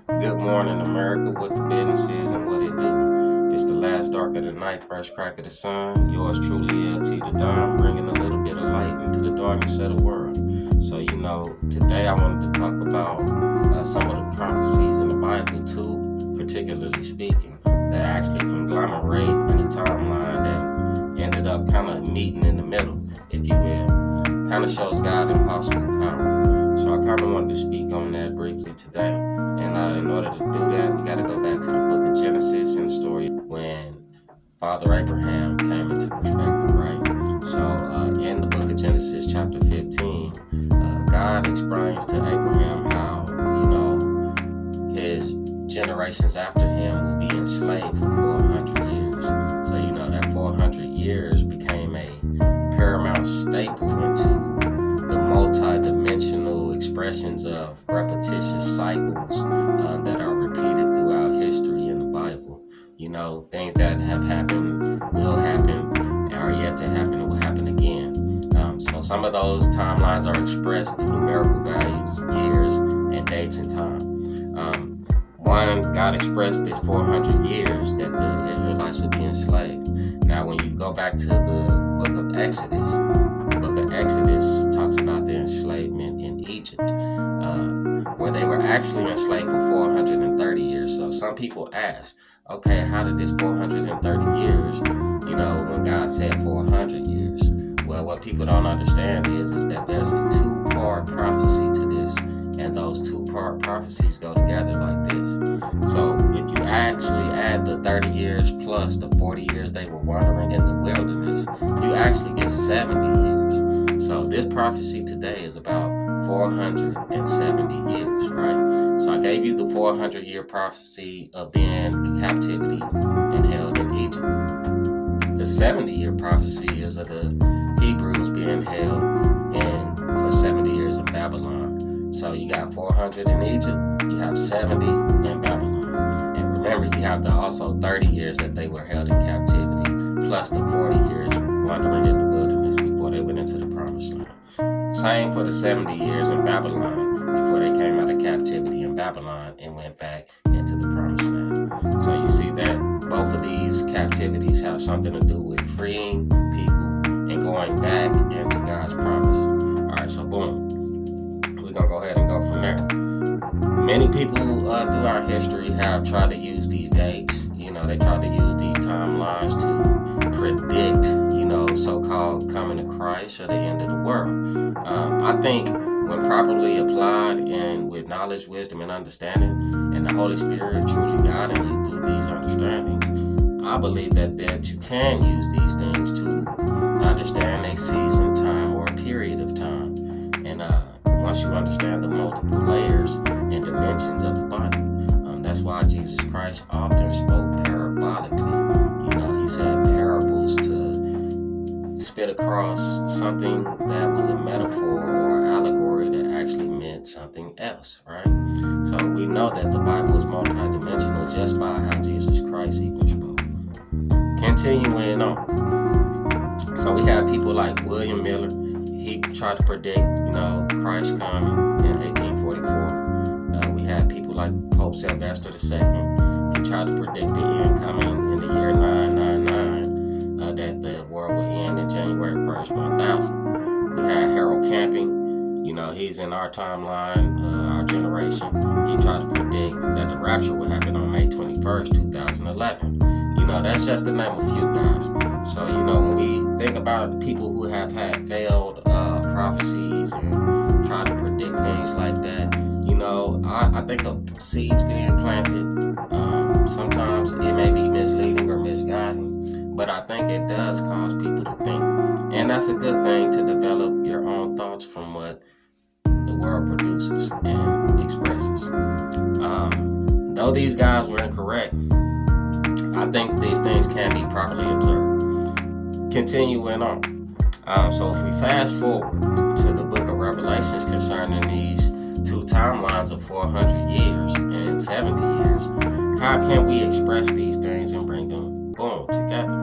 Good morning, America, what the business is and what it do. It's the last dark of the night, first crack of the sun. Yours truly, LT the Don, bringing a little bit of light into the darkness of the world. So, today I wanted to talk about some of the prophecies in the Bible, too, particularly speaking, that actually conglomerate in a timeline that ended up kind of meeting in the middle, if you will. Kind of shows God impossible power. So I kind of wanted to speak on that briefly today. And in order to do that, we got to go back to the book of Genesis and the story when Father Abraham came into perspective, right? So in the book of Genesis, chapter 15, God explains to Abraham how, his generations after him will be enslaved for 400 years. So, that 400 years became a paramount staple into the multi-dimensional expressions of repetitious cycles that are repeated throughout history in the Bible. Things that have happened, will happen, are yet to happen, and will happen again. So some of those timelines are expressed through numerical values, years, and dates and time. One, God expressed this 400 years that the Israelites would be enslaved. Now, when you go back to the book of Exodus, talks about the enslavement in Egypt, where they were actually enslaved for 430 years. So some people ask, okay, how did this 430 years, when God said 400 years? Well, what people don't understand is that there's a two-part prophecy to this, and those two-part prophecies go together like this. So if you actually add the 30 years plus the 40 years they were wandering in the wilderness, you actually get 70 years. So this prophecy today is about 470 years, right? So I gave you the 400-year prophecy of being in captivity and held in Egypt. The 70-year prophecy is of the Hebrews being held for 70 years in Babylon. So you got 400 in Egypt, you have 70 in Babylon. And remember, you have the also 30 years that they were held in captivity, plus the 40 years wandering in the wilderness before they went into the promised land. Same for the 70 years in Babylon before they came out of captivity in Babylon and went back into the promised land. So you see that both of these captivities have something to do with freeing people and going back into God's promise. All right, so boom. We're going to go ahead and go from there. Many people throughout history have tried to use these dates. They tried to use these timelines to predict, so-called coming to Christ or the end of the world. I think when properly applied and with knowledge, wisdom, and understanding, and the Holy Spirit truly guiding you through these understandings, I believe that you can use these things to understand a season, time, or a period of time. And once you understand the multiple layers and dimensions of the Bible, that's why Jesus Christ often spoke parabolically. He said parables to spit across something that was a metaphor or allegory that actually meant something else, right? So we know that the Bible is multidimensional just by how Jesus Christ even spoke. Continuing on. So we have people like William Miller. He tried to predict, Christ coming in 1844. We had people like Pope Sylvester II. He tried to predict the end coming in the year 999, that the world would end in January 1st, 1000. We had Harold Camping. He's in our timeline, our generation. He tried to predict that the rapture would happen on May 21st, 2011. That's just to name a few guys. So, when we think about people who have had failed prophecies and try to predict things like that, I think of seeds being planted. Sometimes it may be misleading or misguiding, but I think it does cause people to think. And that's a good thing to develop your own thoughts from what the world produces and expresses. Though these guys were incorrect, I think these things can be properly observed. Continuing on. So if we fast forward to the book of Revelations concerning these two timelines of 400 years and 70 years, how can we express these things and bring them, boom, together?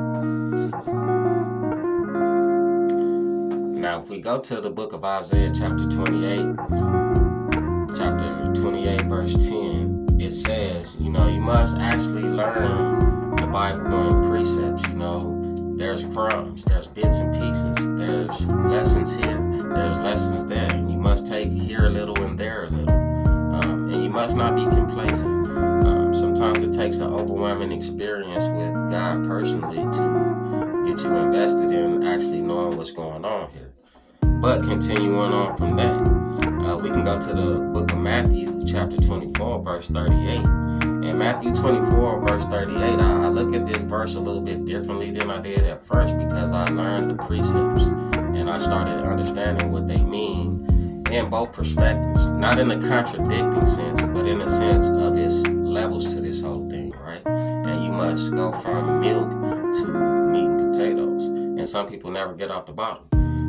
Now, if we go to the book of Isaiah chapter 28, verse 10, it must actually learn the Bible in precepts. There's crumbs, there's bits and pieces, there's lessons here, there's lessons there, and you must take here a little and there a little, and you must not be complacent. Sometimes it takes an overwhelming experience with God personally to get you invested in actually knowing what's going on here. But continuing on from that, we can go to the book of Matthew, chapter 24, verse 38. In Matthew 24, verse 38, I look at this verse a little bit differently than I did at first, because I learned the precepts and I started understanding what they mean in both perspectives. Not in a contradicting sense, but in a sense of its levels to this whole thing, right? And you must go from milk to meat and potatoes. And some people never get off the bottle.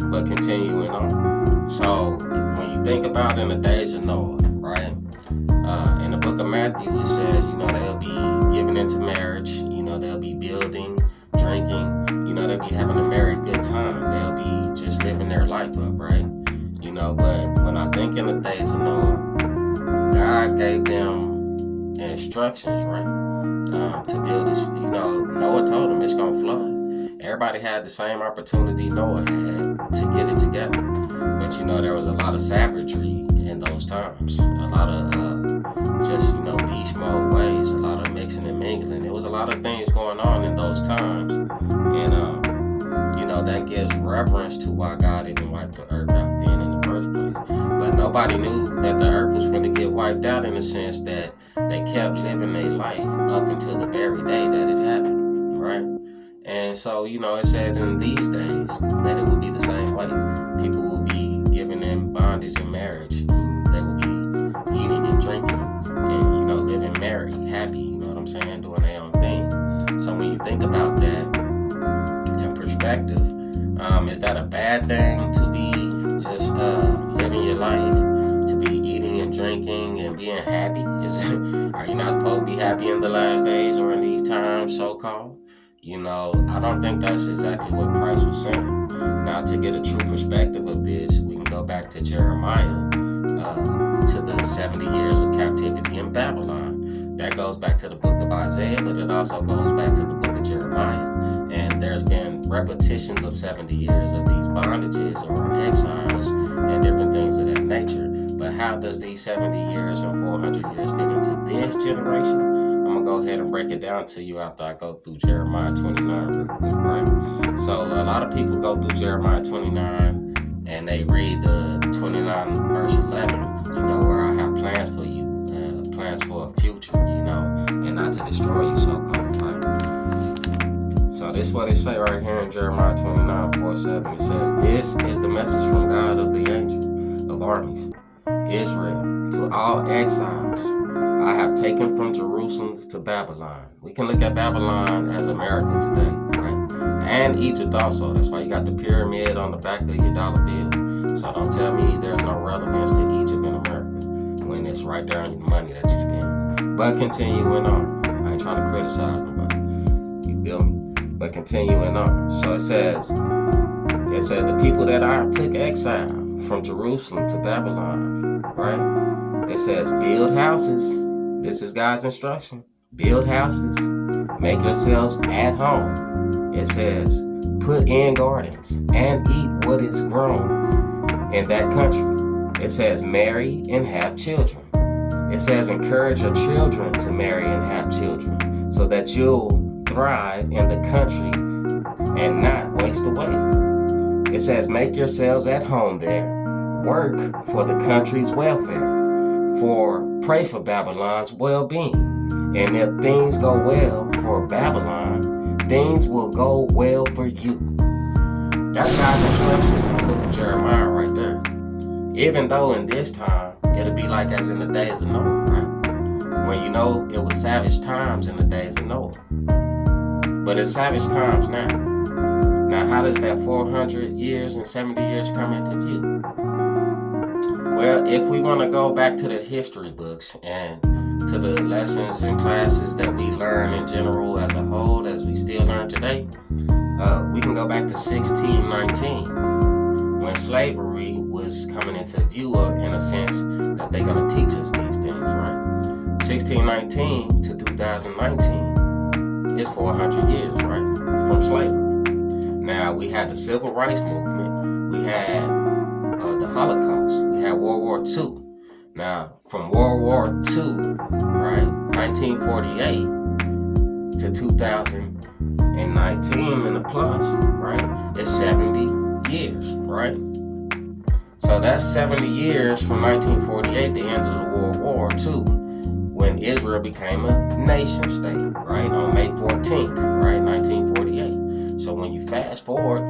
But continuing on. So when you think about in the days of Noah, right? In the book of Matthew, it says, they'll be given into marriage, they'll be building, drinking, they'll be having a merry good time. They'll be just living their life up, right? But when I think in the days of Noah, God gave them instructions, right? To build this, Noah told them it's going to flood. Everybody had the same opportunity Noah had to get it together. But, there was a lot of savagery in those times. A lot of beast mode ways, a lot of mixing and mingling. There was a lot of things going on in those times. And, that gives reverence to why God even wiped the earth out then in the first place. But nobody knew that the earth was going to get wiped out, in the sense that they kept living their life up until the very day that it happened, right? And so, it says in these days that it will be the same way. People will be given in bondage and marriage. They will be eating and drinking and, living merry, happy, doing their own thing. So when you think about that in perspective, is that a bad thing to be just living your life, to be eating and drinking and being happy? Are you not supposed to be happy in the last days or in these times, so-called? I don't think that's exactly what Christ was saying. Now, to get a true perspective of this, we can go back to Jeremiah, to the 70 years of captivity in Babylon. That goes back to the book of Isaiah, but it also goes back to the book of Jeremiah. And there's been repetitions of 70 years of these bondages or exiles and different things of that nature. But how does these 70 years and 400 years fit into this generation? I'm going to go ahead and break it down to you after I go through Jeremiah 29 real quick, right? So a lot of people go through Jeremiah 29 and they read the 29 verse 11, where I have plans for you, plans for a future, and not to destroy you, so-called, right? So this is what it say right here in Jeremiah 29:4-7. It says, "This is the message from God of the angel of armies, Israel, to all exiles I have taken from Jerusalem to Babylon." We can look at Babylon as America today, right? And Egypt also. That's why you got the pyramid on the back of your dollar bill. So don't tell me there's no relevance to Egypt in America when it's right there in the money that you spend. But continuing on. I ain't trying to criticize nobody. You feel me? But continuing on. So it says the people that I took exile from Jerusalem to Babylon, right? It says, build houses. This is God's instruction. Build houses. Make yourselves at home. It says, put in gardens and eat what is grown in that country. It says, marry and have children. It says, encourage your children to marry and have children so that you'll thrive in the country and not waste away. It says, make yourselves at home there. Work for the country's welfare. Pray for Babylon's well-being. And if things go well for Babylon, things will go well for you. That's God's instructions in the book of Jeremiah right there. Even though in this time, it'll be like as in the days of Noah, right? When it was savage times in the days of Noah. But it's savage times now. Now, how does that 400 years and 70 years come into view? Well, if we want to go back to the history books and to the lessons and classes that we learn in general as a whole, as we still learn today, we can go back to 1619 when slavery was coming into view, in a sense that they're going to teach us these things, right? 1619 to 2019 is 400 years, right, from slavery. Now, we had the Civil Rights Movement, we had the Holocaust, we had World War II. Now, from World War II, right, 1948 to 2019 in the plus, right, it's 70 years, right? So that's 70 years from 1948, the end of the World War II, when Israel became a nation state, right, on May 14th, right, 1948. So when you fast forward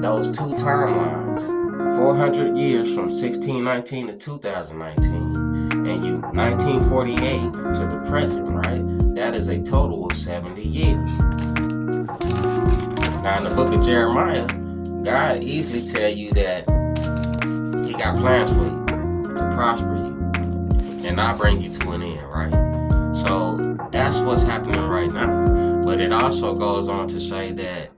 those two timelines, 400 years from 1619 to 2019, and you 1948 to the present, right, that is a total of 70 years. Now in the book of Jeremiah, God easily tell you that He got plans for you to prosper you and not bring you to an end, right? So that's what's happening right now. But it also goes on to say that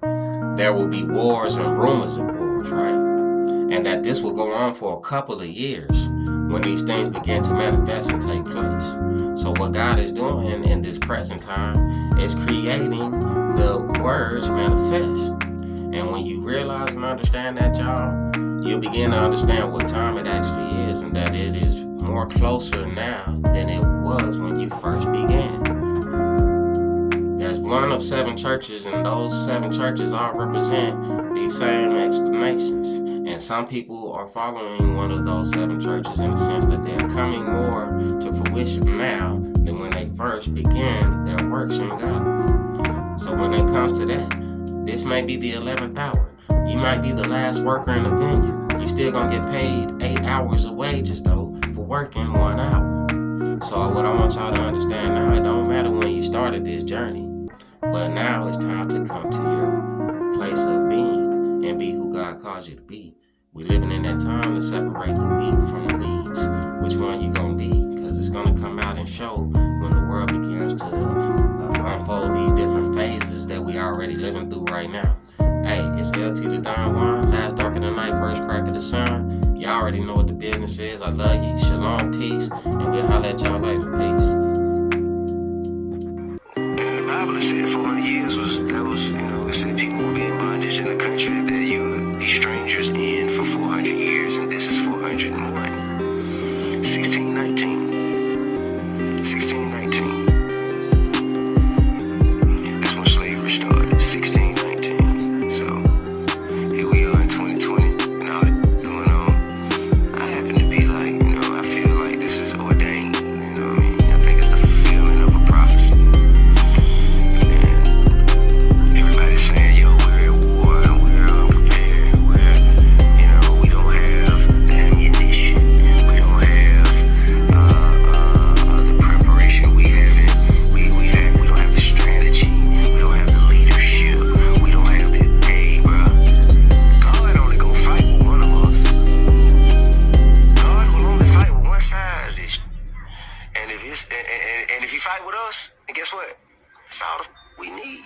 there will be wars and rumors of wars, right? And that this will go on for a couple of years when these things begin to manifest and take place. So what God is doing in this present time is creating the words manifest. And when you realize and understand that, y'all, you'll begin to understand what time it actually is, and that it is more closer now than it was when you first began. There's one of 7 churches, and those 7 churches all represent these same explanations. And some people are following one of those 7 churches in the sense that they're coming more to fruition now than when they first began their works in God. So when it comes to that, this may be the 11th hour. You might be the last worker in the vineyard. You're still gonna get paid 8 hours of wages though for working 1 hour. So what I want y'all to understand now, it don't matter when you started this journey, but now it's time to come to your place of being and be who God calls you to be. We're living in that time to separate the wheat from the weeds. Which one you gonna be? Because it's gonna come out and show when the world begins to unfold these different phases that we already living through right now. Hey, it's LT the Don Juan, last dark of the night, first crack of the sun. Y'all already know what the business is. I love you. Shalom, peace, and we'll holler at y'all later. Peace. And the Bible said 400 years it said people would be in bondage in the country that you would be strangers in for 400 years, and this is 401. 1619. 1619. That's when slavery started. 1619. So here we are in 2020, and all that's going on. I happen to be like, I feel like this is ordained. You know what I mean? I think it's the fulfillment of a prophecy. And everybody's saying, yo, we're at war and we're unprepared. We don't have the ammunition. We don't have the preparation we haven't. We don't have the strategy. We don't have the leadership. We don't have the bro. God only gonna fight with one of us. God will only fight with one side of this. And if he fight with us, and guess what? That's all we need.